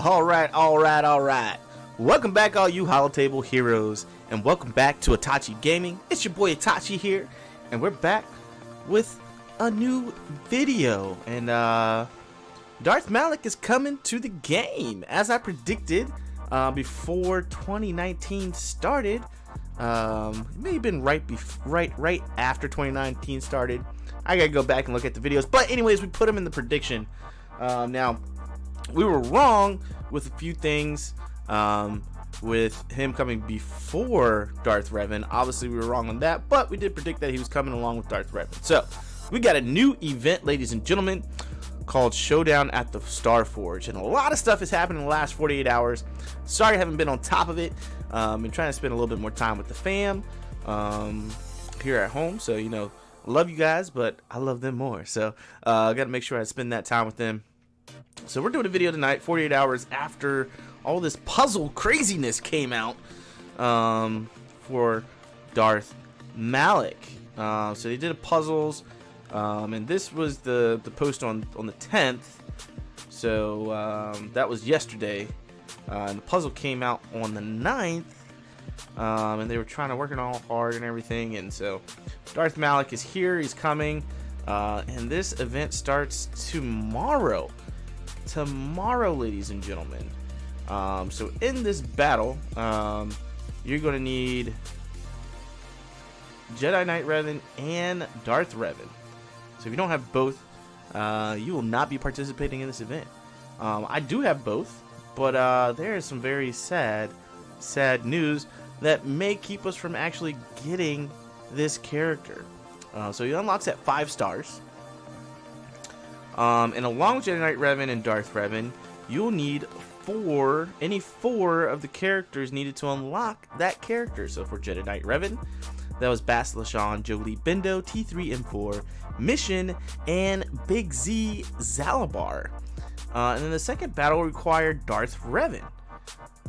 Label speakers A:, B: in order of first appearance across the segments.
A: Alright. Welcome back, all you Holotable heroes, and welcome back to Itachi Gaming. It's your boy Itachi here, and we're back with a new video. And Darth Malik is coming to the game, as I predicted before 2019 started. It may have been right after 2019 started. I gotta go back and look at the videos, but anyways, we put them in the prediction. Now, we were wrong with a few things, with him coming before Darth Revan. Obviously, we were wrong on that, but we did predict that he was coming along with Darth Revan. So, we got a new event, ladies and gentlemen, called Showdown at the Star Forge, and a lot of stuff has happened in the last 48 hours. Sorry I haven't been on top of it. Been trying to spend a little bit more time with the fam here at home, so you know, love you guys, but I love them more, so I gotta make sure I spend that time with them. So we're doing a video tonight, 48 hours after all this puzzle craziness came out for Darth Malik. So they did puzzles, and this was the post on the 10th. So that was yesterday, and the puzzle came out on the 9th, and they were trying to work it all hard and everything. And so Darth Malik is here, he's coming, and this event starts tomorrow, ladies and gentlemen. So in this battle, you're going to need Jedi Knight Revan and Darth Revan. So if you don't have both, you will not be participating in this event. I do have both, but there is some very sad news that may keep us from actually getting this character. So he unlocks at 5 stars. And along with Jedi Knight Revan and Darth Revan, you'll need any four of the characters needed to unlock that character. So for Jedi Knight Revan, that was Bastila Shan, Jolie Bindo, T3M4, Mission, and Big Z Zalabar. And then the second battle required Darth Revan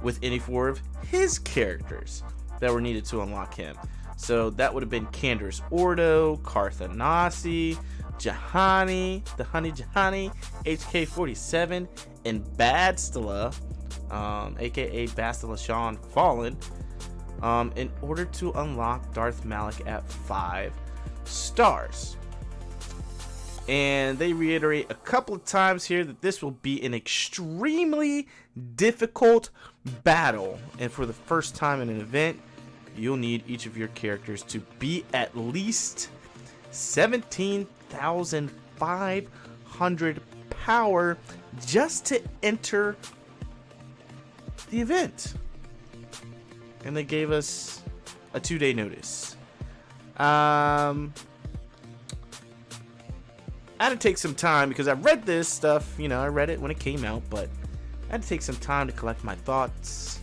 A: with any 4 of his characters that were needed to unlock him. So that would have been Canderous Ordo, Karthanasi, Jahani, the Honey Jahani, HK47, and Bastila, aka Bastila Shan Fallen, in order to unlock Darth Malik at 5 stars. And they reiterate a couple of times here that this will be an extremely difficult battle, and for the first time in an event, you'll need each of your characters to be at least 17,500 power just to enter the event. And they gave us a 2-day notice. I had to take some time because I read this stuff, you know, I read it when it came out, but I had to take some time to collect my thoughts,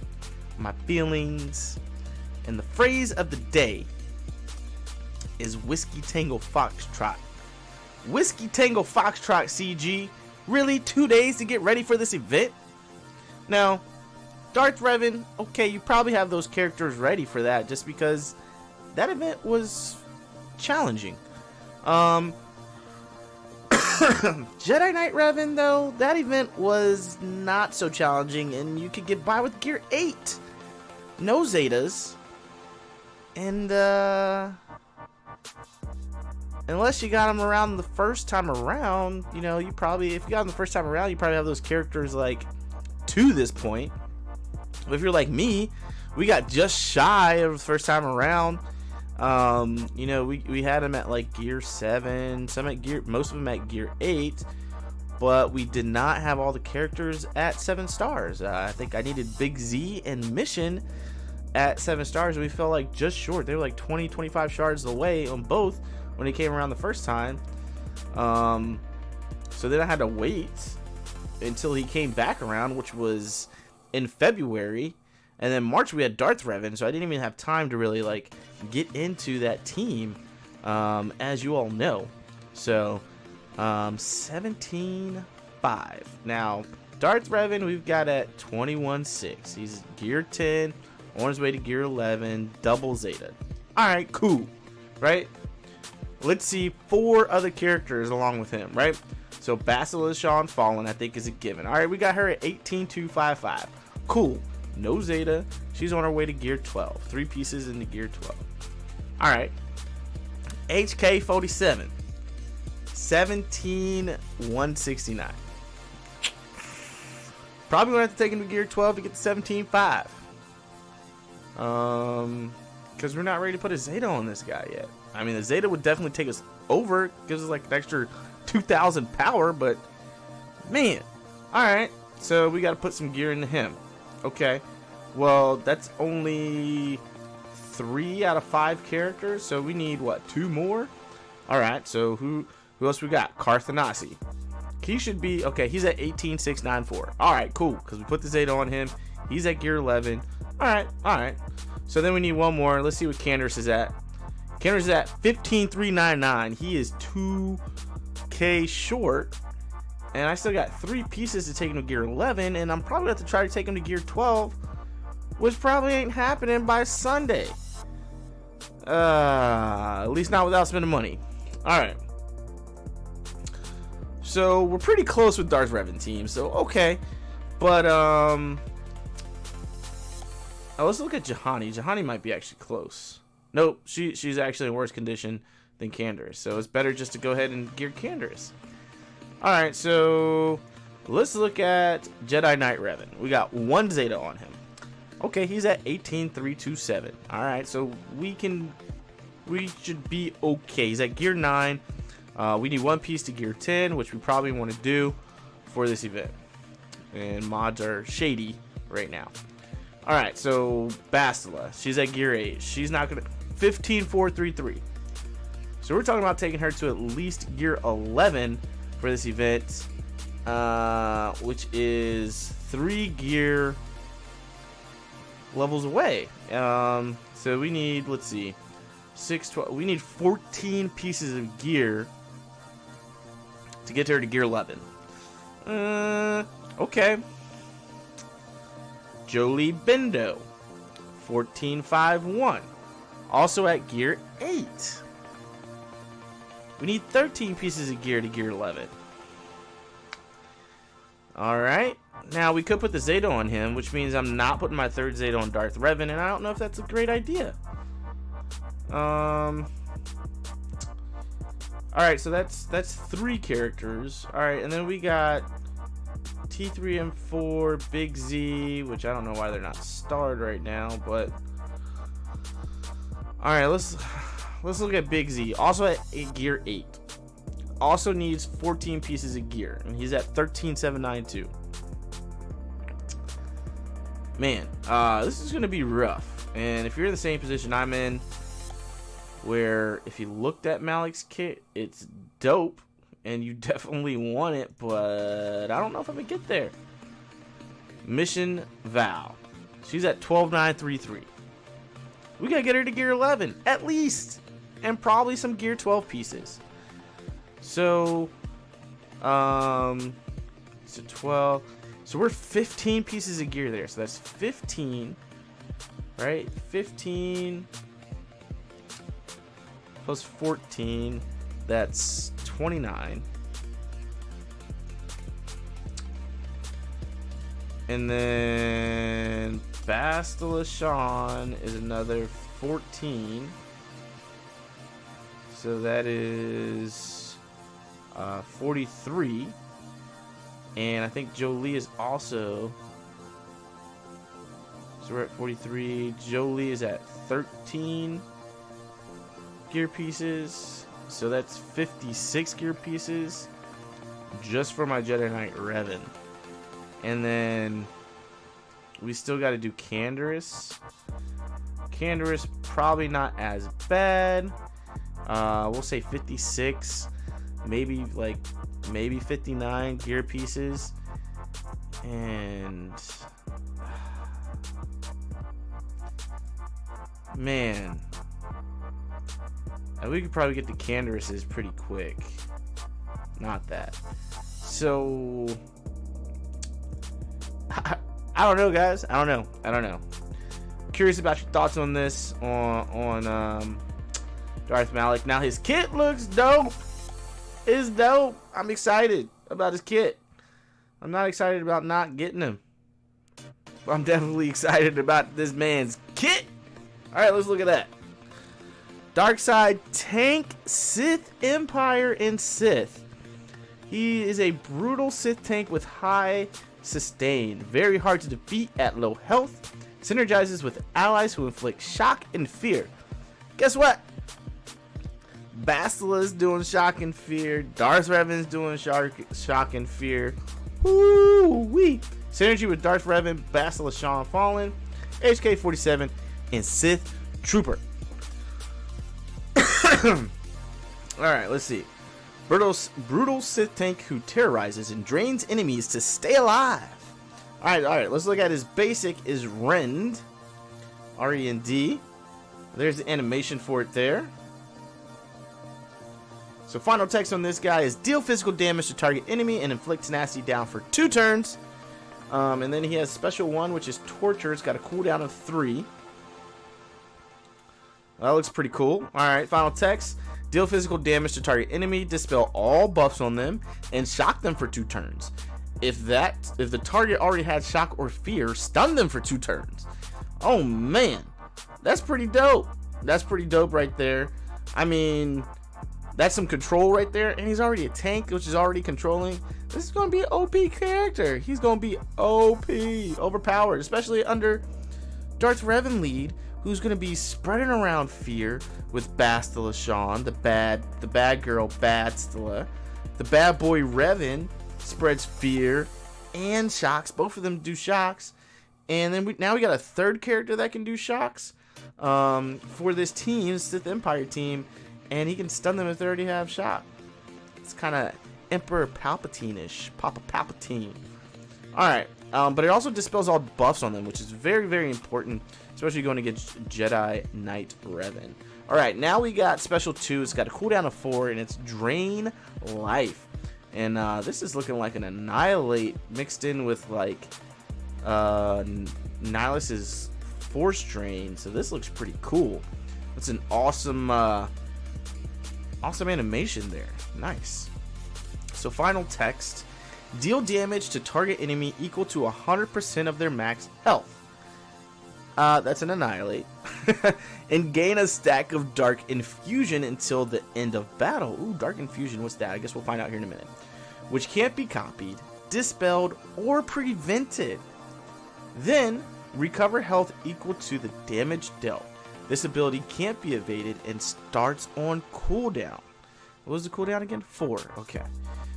A: my feelings, and the phrase of the day is Whiskey Tango Foxtrot. Whiskey Tango Foxtrot CG. Really? 2 days to get ready for this event? Now, Darth Revan, okay, you probably have those characters ready for that just because that event was challenging. Jedi Knight Revan, though, that event was not so challenging, and you could get by with gear 8. No Zetas. And, unless you got them around the first time around, you know, if you got them the first time around, you probably have those characters, like, to this point. But if you're like me, we got just shy of the first time around. You know, we had them at, like, gear 7, most of them at gear 8, but we did not have all the characters at 7 stars. I think I needed Big Z and Mission at 7 stars, and we felt like just short. They were like 20-25 shards away on both when he came around the first time. So then I had to wait until he came back around, which was in February, and then March we had Darth Revan, so I didn't even have time to really like get into that team, as you all know. So 17.5. Now Darth Revan we've got at 21.6. He's gear 10, on his way to gear 11, double Zeta. Alright, cool, right? Let's see 4 other characters along with him, right? So Basilisk Shawn Fallen, I think, is a given. All right, we got her at 18,255. Cool. No Zeta. She's on her way to gear 12. 3 pieces into gear 12. All right. HK 47. 17,169. Probably gonna have to take him to gear 12 to get to 17,500. Because we're not ready to put a Zeta on this guy yet. I mean, the Zeta would definitely take us over. Gives us like an extra 2,000 power, but man. Alright, so we got to put some gear into him. Okay, well, that's only 3 out of 5 characters, so we need, what, 2 more? Alright, so who else we got? Carthanasi. He should be, okay, he's at 18,694. Alright, cool, because we put the Zeta on him. He's at gear 11. Alright. So then we need one more. Let's see what Candace is at. Candace is at 15,399. He is 2K short. And I still got 3 pieces to take him to gear 11. And I'm probably going to have to try to take him to gear 12. Which probably ain't happening by Sunday. At least not without spending money. Alright. So we're pretty close with Darth Revan team. So okay. But let's look at Juhani. Juhani might be actually close. Nope, she's actually in worse condition than Candace. So it's better just to go ahead and gear Candace. Alright, so let's look at Jedi Knight Revin. We got 1 Zeta on him. Okay, he's at 18,327. Alright, so we should be okay. He's at gear 9. We need 1 piece to gear 10, which we probably want to do for this event. And mods are shady right now. Alright, so Bastila, she's at gear 8. She's not gonna 15,433. So we're talking about taking her to at least gear 11 for this event, which is 3 gear levels away. So we need, let's see, 6, 12. We need 14 pieces of gear to get her to gear 11. Okay. Jolie Bendo, 14,501. Also at gear 8. We need 13 pieces of gear to gear 11. Alright. Now, we could put the Zeta on him, which means I'm not putting my 3rd Zeta on Darth Revan, and I don't know if that's a great idea. Alright, so that's 3 characters. Alright, and then we got T3 and 4, Big Z, which I don't know why they're not starred right now, but alright, let's look at Big Z. Also at gear 8. Also needs 14 pieces of gear, and he's at 13,792. Man, this is gonna be rough. And if you're in the same position I'm in, where if you looked at Malik's kit, it's dope. And you definitely want it, but I don't know if I'm gonna get there. Mission Val. She's at 12,933. We gotta get her to gear 11, at least. And probably some gear 12 pieces. So, so 12. So we're 15 pieces of gear there. So that's 15, right? 15 plus 14. That's 29. And then Bastila Shawn is another 14. So that is 43. And I think Jolie is also. So we're at 43. Jolie is at 13 gear pieces. So that's 56 gear pieces just for my Jedi Knight Revan. And then we still got to do Candace. Candace probably not as bad. We'll say 56, maybe 59 gear pieces. And man, and we could probably get the Candaces pretty quick. Not that. So I don't know, guys. I don't know. Curious about your thoughts on this on Darth Malik. Now his kit looks dope. is dope. I'm excited about his kit. I'm not excited about not getting him. But I'm definitely excited about this man's kit. Alright, let's look at that. Dark Side Tank, Sith Empire, and Sith. He is a brutal Sith tank with high sustain. Very hard to defeat at low health. Synergizes with allies who inflict shock and fear. Guess what? Bastila's doing shock and fear. Darth Revan's doing shock and fear. Woo-wee. Synergy with Darth Revan, Bastila Sean Fallen, HK 47, and Sith Trooper. Alright, let's see. Brutal Sith tank who terrorizes and drains enemies to stay alive. Alright, let's look at his basic is Rend. R-E-N-D. There's the animation for it there. So final text on this guy is deal physical damage to target enemy and inflict tenacity down for 2 turns. And then he has special 1, which is torture. It's got a cooldown of 3. That looks pretty cool. Alright, final text. Deal physical damage to target enemy, dispel all buffs on them, and shock them for 2 turns. If the target already had shock or fear, stun them for 2 turns. Oh man, that's pretty dope. That's pretty dope right there. I mean, that's some control right there, and he's already a tank, which is already controlling. This is going to be an OP character. He's going to be OP, overpowered, especially under Darth Revan lead, who's going to be spreading around fear with Bastila Sean, the bad girl Bastila. The bad boy Revin spreads fear and shocks. Both of them do shocks. And then now we got a third character that can do shocks for this team, Sith Empire team, and he can stun them if they already have shock. It's kind of Emperor Palpatine-ish, Papa Palpatine. Alright, but it also dispels all buffs on them, which is very, very important, especially going against Jedi Knight Revin. Alright, now we got special 2. It's got a cooldown of 4, and it's Drain Life. And this is looking like an Annihilate mixed in with like Nihilus's Force Drain. So this looks pretty cool. It's an awesome awesome animation there. Nice. So final text. Deal damage to target enemy equal to 100% of their max health. That's an Annihilate. And gain a stack of Dark Infusion until the end of battle. Ooh, Dark Infusion, what's that? I guess we'll find out here in a minute. Which can't be copied, dispelled, or prevented. Then, recover health equal to the damage dealt. This ability can't be evaded and starts on cooldown. What was the cooldown again? 4. Okay.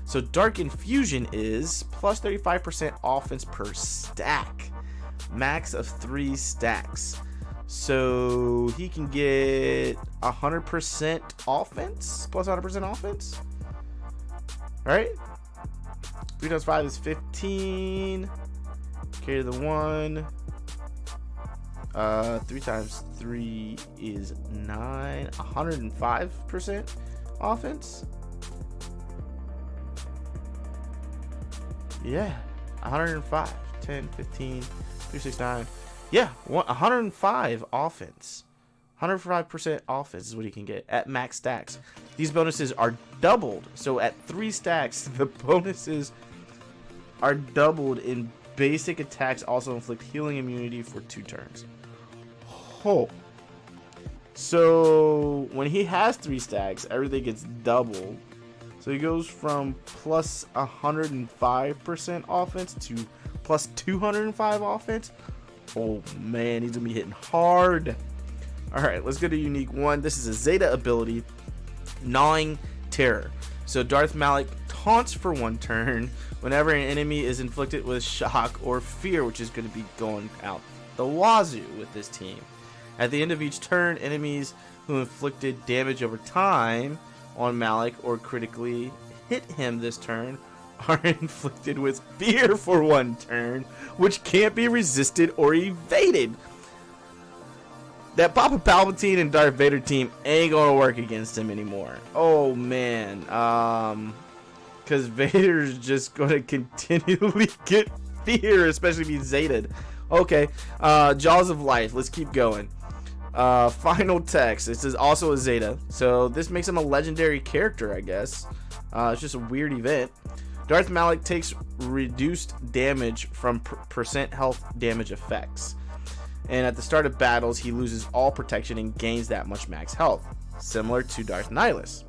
A: So Dark Infusion is plus 35% offense per stack. Max of 3 stacks. So he can get 100% offense, plus 100% offense. Alright. 3 times 5 is 15. Carry the 1. 3 times 3 is 9. 105% offense. Yeah, 105. 10, 15, 3, 6, 9. Yeah, 105 offense. 105% offense is what he can get at max stacks. These bonuses are doubled. So at 3 stacks, the bonuses are doubled in basic attacks. Also inflict healing immunity for 2 turns. Oh. So when he has 3 stacks, everything gets doubled. So he goes from plus 105% offense to plus 205 offense. Oh man, he's gonna be hitting hard. Alright, let's go to unique 1. This is a Zeta ability, Nalan Terror. So Darth Malik taunts for 1 turn whenever an enemy is inflicted with shock or fear, which is going to be going out the wazoo with this team. At the end of each turn, enemies who inflicted damage over time on Malik or critically hit him this turn are inflicted with fear for 1 turn, which can't be resisted or evaded. That Papa Palpatine and Darth Vader team ain't gonna work against him anymore. Oh man, because Vader's just gonna continually get fear, especially if he's Zeta'd. Okay, Jaws of Life. Let's keep going. Final text. This is also a Zeta, so this makes him a legendary character, I guess. It's just a weird event. Darth Malik takes reduced damage from percent health damage effects, and at the start of battles he loses all protection and gains that much max health, similar to Darth Nihilus.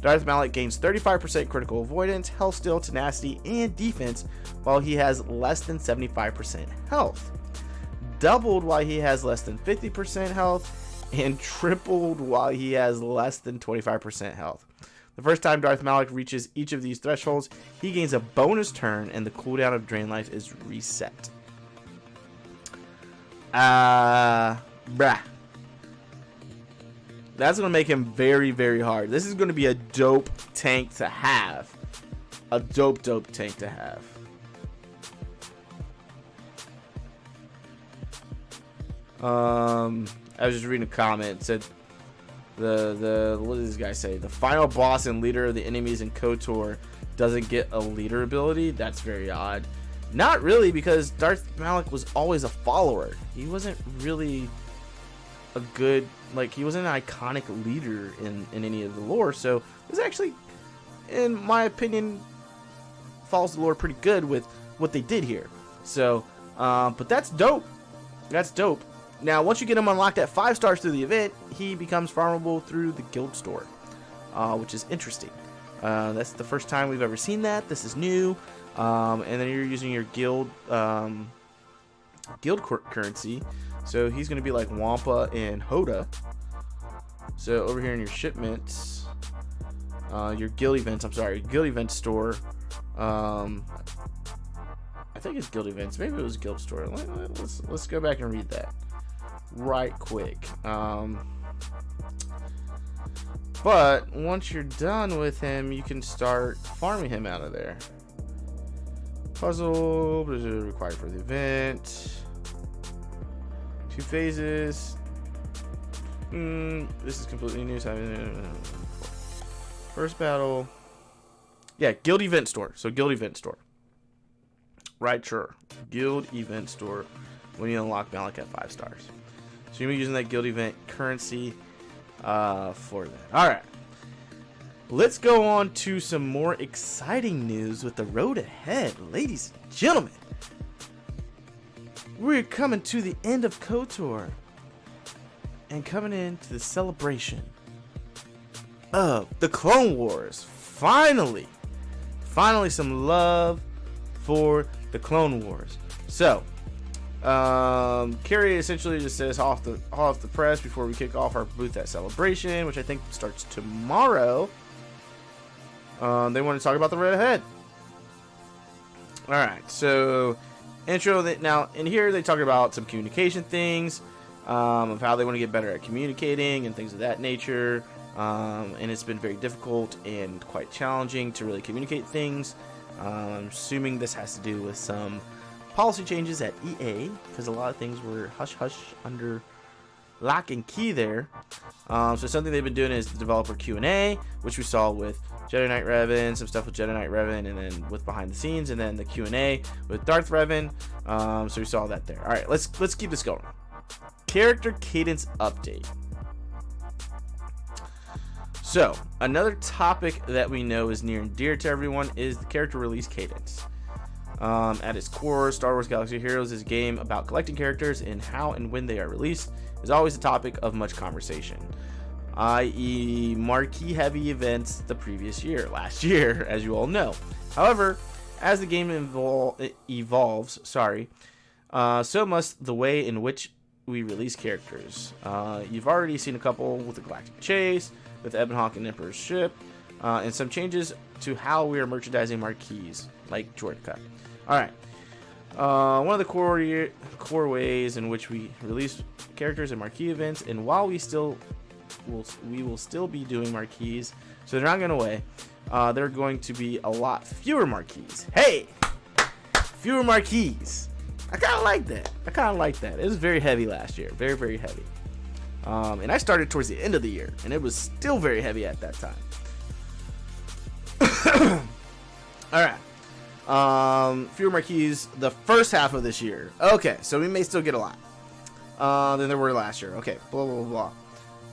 A: Darth Malik gains 35% critical avoidance, health steal, tenacity, and defense while he has less than 75% health, doubled while he has less than 50% health, and tripled while he has less than 25% health. The first time Darth Malik reaches each of these thresholds, he gains a bonus turn and the cooldown of Drain Life is reset. Bruh. That's going to make him very, very hard. This is going to be a dope tank to have. A dope tank to have. I was just reading a comment. It said what did this guy say? The final boss and leader of the enemies in KOTOR doesn't get a leader ability. That's very odd. Not really, because Darth Malik was always a follower. He wasn't really a good, like, he wasn't an iconic leader in any of the lore. So this actually, in my opinion, follows the lore pretty good with what they did here. So, but that's dope. That's dope. Now, once you get him unlocked at 5 stars through the event, he becomes farmable through the guild store, which is interesting. That's the first time we've ever seen that. This is new. And then you're using your guild currency. So he's going to be like Wampa and Hoda. So over here in your shipments, your guild events, guild event store. I think it's guild events. Maybe it was guild store. Let's go back and read that right quick. But once you're done with him, you can start farming him out of there. Puzzle required for the event. 2 phases. This is completely new. First battle. Yeah, guild event store. So guild event store. Right, sure. Guild event store when you unlock Malak at 5 stars. So you'll be using that guild event currency for that. Alright. Let's go on to some more exciting news with the road ahead, ladies and gentlemen. We're coming to the end of KOTOR and coming into the celebration of the Clone Wars. Finally some love for the Clone Wars. So, Carrie essentially just says off the press before we kick off our booth at Celebration, which I think starts tomorrow. They want to talk about the road ahead. All right, so intro. Now in here they talk about some communication things, of how they want to get better at communicating and things of that nature. And it's been very difficult and quite challenging to really communicate things. I'm assuming this has to do with some policy changes at EA, because a lot of things were hush-hush under lock and key there. So something they've been doing is the developer Q&A, which we saw with Jedi Knight Revin, some stuff with Jedi Knight Revin, and then with behind the scenes, and then the Q&A with Darth Revan. So we saw that there. All right, let's keep this going. Character cadence update. So, another topic that we know is near and dear to everyone is the character release cadence. At its core, Star Wars Galaxy of Heroes is a game about collecting characters, and how and when they are released is always a topic of much conversation, i.e. marquee heavy events the previous year, last year, as you all know. However, as the game evolves, so must the way in which we release characters. You've already seen a couple with the Galactic Chase, with Ebon Hawk and Emperor's Ship, and some changes to how we are merchandising marquees, like Jortka. Alright, one of the core ways in which we release characters and marquee events, and while we will still be doing marquees, so they're not going away, there are going to be a lot fewer marquees. Hey! Fewer marquees! I kind of like that. It was very heavy last year. Very, very heavy. And I started towards the end of the year, and it was still very heavy at that time. Alright. Fewer marquees the first half of this year. Okay, so we may still get a lot. than there were last year. Okay, blah, blah,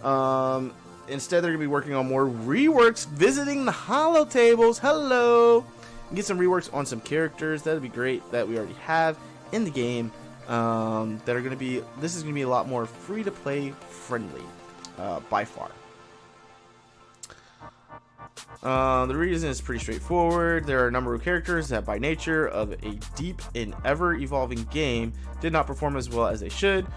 A: blah. Instead, they're going to be working on more reworks, visiting the holo tables. Hello! Get some reworks on some characters. That would be great that we already have in the game. That are going to be, this is going to be a lot more free-to-play friendly, by far. The reason is pretty straightforward. There are a number of characters that by nature of a deep and ever-evolving game did not perform as well as they should.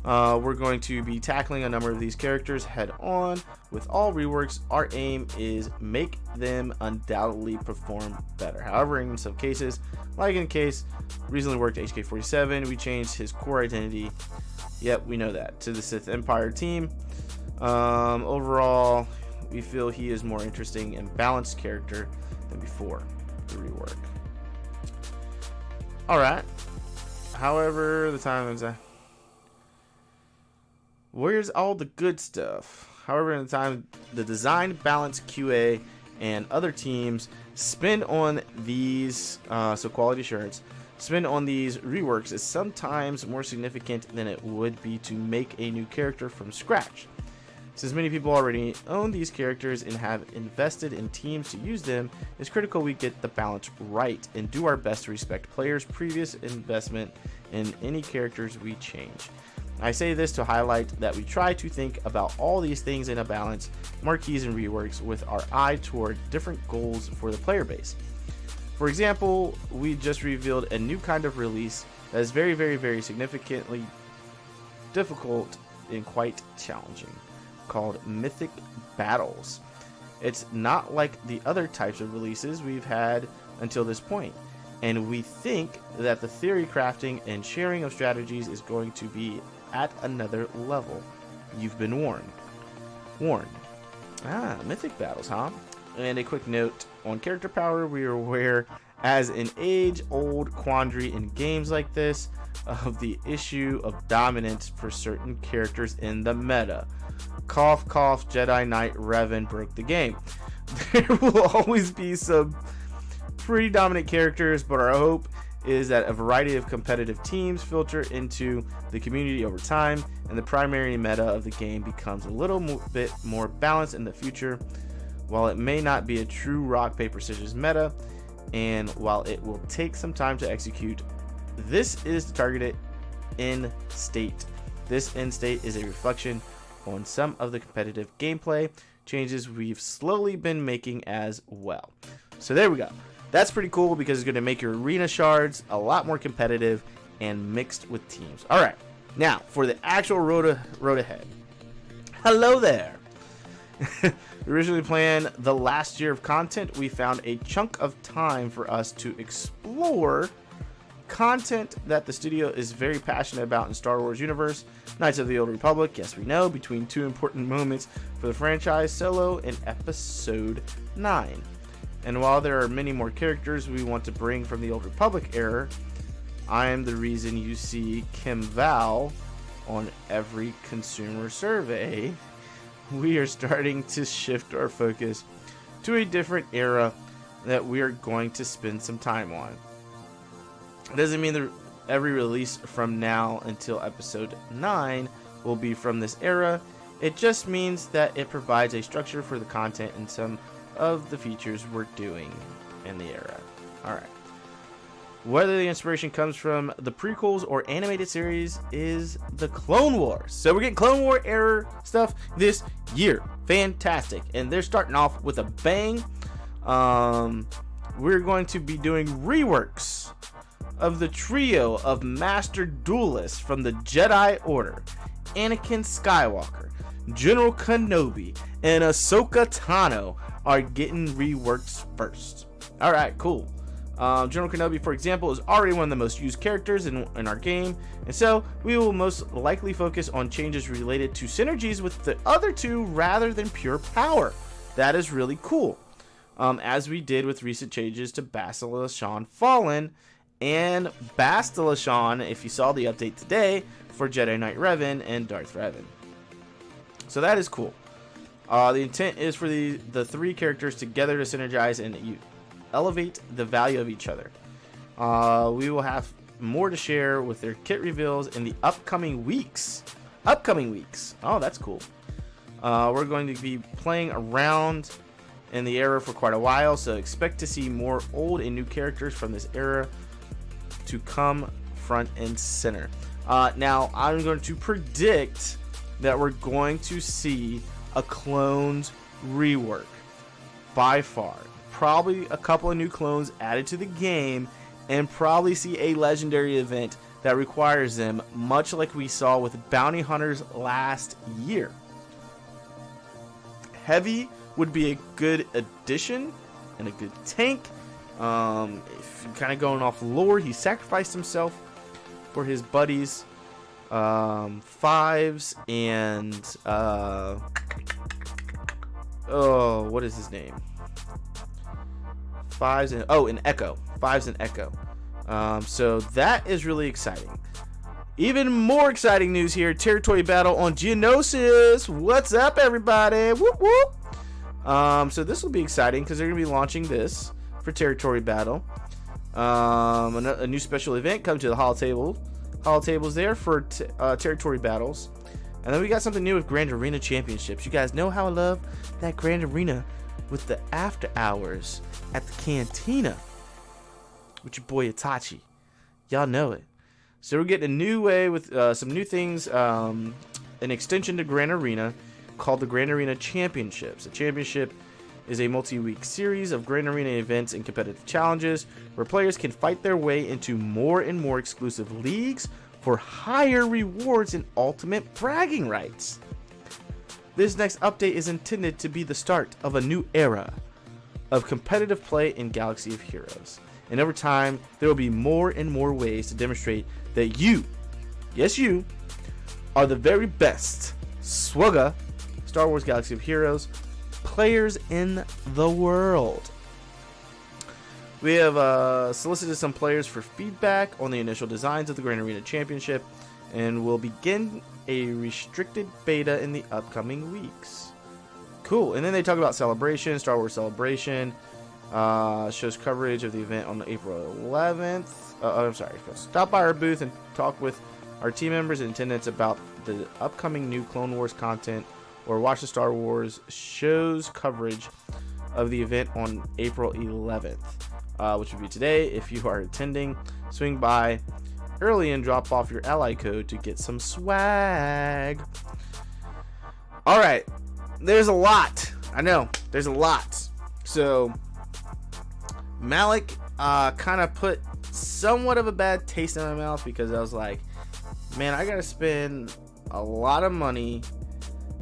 A: We're going to be tackling a number of these characters head on. With all reworks, our aim is make them undoubtedly perform better. However, in some cases, like in the case recently worked HK-47, we changed his core identity. Yep, we know that, to the Sith Empire team. Overall, we feel he is more interesting and balanced character than before the rework. Alright. However, the time is where's all the good stuff? However, in the time the design, balance, QA, and other teams spend on these, so quality assurance, spend on these reworks is sometimes more significant than it would be to make a new character from scratch. Since many people already own these characters and have invested in teams to use them, it's critical we get the balance right and do our best to respect players' previous investment in any characters we change. I say this to highlight that we try to think about all these things in a balance, marquees and reworks with our eye toward different goals for the player base. For example, we just revealed a new kind of release that is very, very, very significantly difficult and quite challenging, called Mythic Battles. It's not like the other types of releases we've had until this point, and we think that the theory crafting and sharing of strategies is going to be at another level. You've been warned. Mythic Battles, huh? And a quick note on character power, we are aware as an age-old quandary in games like this of the issue of dominance for certain characters in the meta. Cough, cough, Jedi Knight Revin broke the game. There will always be some pretty dominant characters, but our hope is that a variety of competitive teams filter into the community over time, and the primary meta of the game becomes a little bit more balanced in the future. While it may not be a true rock, paper, scissors meta, and while it will take some time to execute, this is the targeted end state. This end state is a reflection on some of the competitive gameplay changes we've slowly been making as well. So there we go. That's pretty cool because it's going to make your arena shards a lot more competitive and mixed with teams. All right, now for the actual road ahead. Hello there. Originally planned the last year of content, we found a chunk of time for us to explore content that the studio is very passionate about in Star Wars universe. Knights of the Old Republic, yes we know, between two important moments for the franchise, Solo and Episode 9. And while there are many more characters we want to bring from the Old Republic era, I am the reason you see Kim Val on every consumer survey. We are starting to shift our focus to a different era that we are going to spend some time on. It doesn't mean that every release from now until Episode 9 will be from this era. It just means that it provides a structure for the content and some of the features we're doing in the era. Alright. Whether the inspiration comes from the prequels or animated series is the Clone Wars. So we're getting Clone War era stuff this year. Fantastic. And they're starting off with a bang. We're going to be doing reworks of the trio of master duelists from the Jedi Order. Anakin Skywalker, General Kenobi, and Ahsoka Tano are getting reworked first. Alright, cool. General Kenobi, for example, is already one of the most used characters in our game, and so we will most likely focus on changes related to synergies with the other two rather than pure power. That is really cool. As we did with recent changes to Bastila Fallen and Bastila, if you saw the update today, for Jedi Knight Revin and Darth Revan. So that is cool. The intent is for the three characters together to synergize and you elevate the value of each other. We will have more to share with their kit reveals in the upcoming weeks. Oh, that's cool. We're going to be playing around in the era for quite a while, so expect to see more old and new characters from this era to come front and center. Now, I'm going to predict that we're going to see a clones rework by far. Probably a couple of new clones added to the game, and probably see a legendary event that requires them, much like we saw with bounty hunters last year. Heavy would be a good addition and a good tank. If you're kind of going off lore, he sacrificed himself for his buddies, Fives and what is his name? Fives and Echo. Fives and Echo. So that is really exciting. Even more exciting news here: territory battle on Geonosis. What's up, everybody? Whoop whoop. So this will be exciting because they're gonna be launching this for territory battle. A new special event coming to the holotables there for territory battles. And then we got something new with Grand Arena Championships. You guys know how I love that Grand Arena with the after hours at the cantina with your boy Itachi. Y'all know it. So we're getting a new way with some new things, an extension to Grand Arena called the Grand Arena Championships. A championship is a multi-week series of Grand Arena events and competitive challenges where players can fight their way into more and more exclusive leagues for higher rewards and ultimate bragging rights. This next update is intended to be the start of a new era of competitive play in Galaxy of Heroes. And over time, there will be more and more ways to demonstrate that you, yes you, are the very best SWGOH, Star Wars Galaxy of Heroes, players in the world. We have solicited some players for feedback on the initial designs of the Grand Arena Championship, and will begin a restricted beta in the upcoming weeks. Cool. And then they talk about Celebration, Star Wars Celebration, shows coverage of the event on April 11th. Stop by our booth and talk with our team members and attendants about the upcoming new Clone Wars content, or watch the Star Wars shows coverage of the event on April 11th, which would be today. If you are attending, swing by early and drop off your ally code to get some swag. All right, there's a lot. I know there's a lot. So Malik kind of put somewhat of a bad taste in my mouth, because I was like, man, I gotta spend a lot of money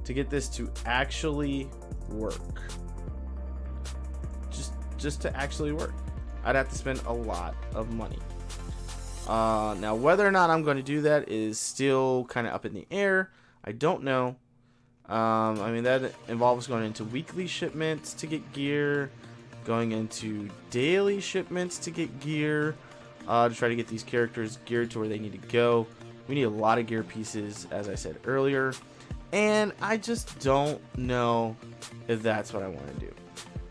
A: to get this to actually work. Just to actually work, I'd have to spend a lot of money. Now, whether or not I'm going to do that is still kind of up in the air. I don't know. I mean, that involves going into weekly shipments to get gear, going into daily shipments to get gear, to try to get these characters geared to where they need to go. We need a lot of gear pieces, as I said earlier, and I just don't know if that's what I want to do.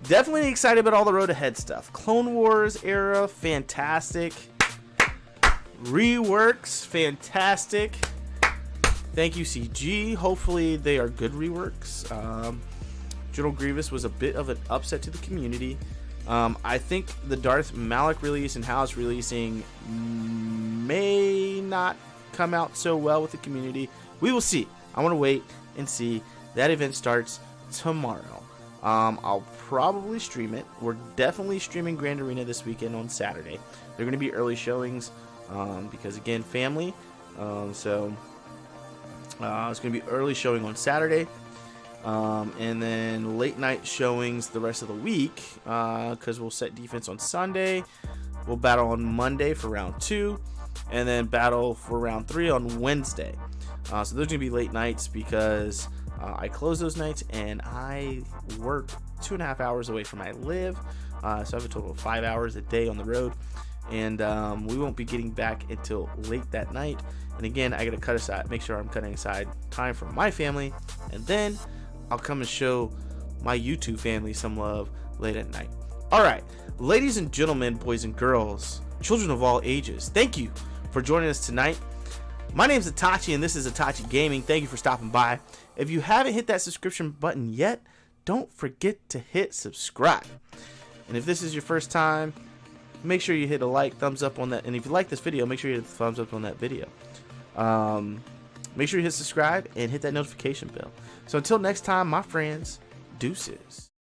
A: Definitely excited about all the road ahead stuff. Clone Wars era, fantastic. Reworks, fantastic. Thank you, CG. Hopefully they are good reworks. General Grievous was a bit of an upset to the community. I think the Darth Malik release and how it's releasing may not come out so well with the community. We will see. I want to wait and see. That event starts tomorrow. I'll probably stream it. We're definitely streaming Grand Arena this weekend on Saturday. They're going to be early showings because, again, family. So it's going to be early showing on Saturday. And then late night showings the rest of the week, because we'll set defense on Sunday. We'll battle on Monday for round 2, and then battle for round 3 on Wednesday. So those are going to be late nights because I close those nights and I work 2.5 hours away from where I live. So I have a total of 5 hours a day on the road, and we won't be getting back until late that night. And again, I got to make sure I'm cutting aside time for my family, and then I'll come and show my YouTube family some love late at night. All right, ladies and gentlemen, boys and girls, children of all ages, thank you for joining us tonight. My name is Itachi, and this is Itachi Gaming. Thank you for stopping by. If you haven't hit that subscription button yet, don't forget to hit subscribe. And if this is your first time, make sure you hit a like, thumbs up on that. And if you like this video, make sure you hit the thumbs up on that video. Make sure you hit subscribe and hit that notification bell. So until next time, my friends, deuces.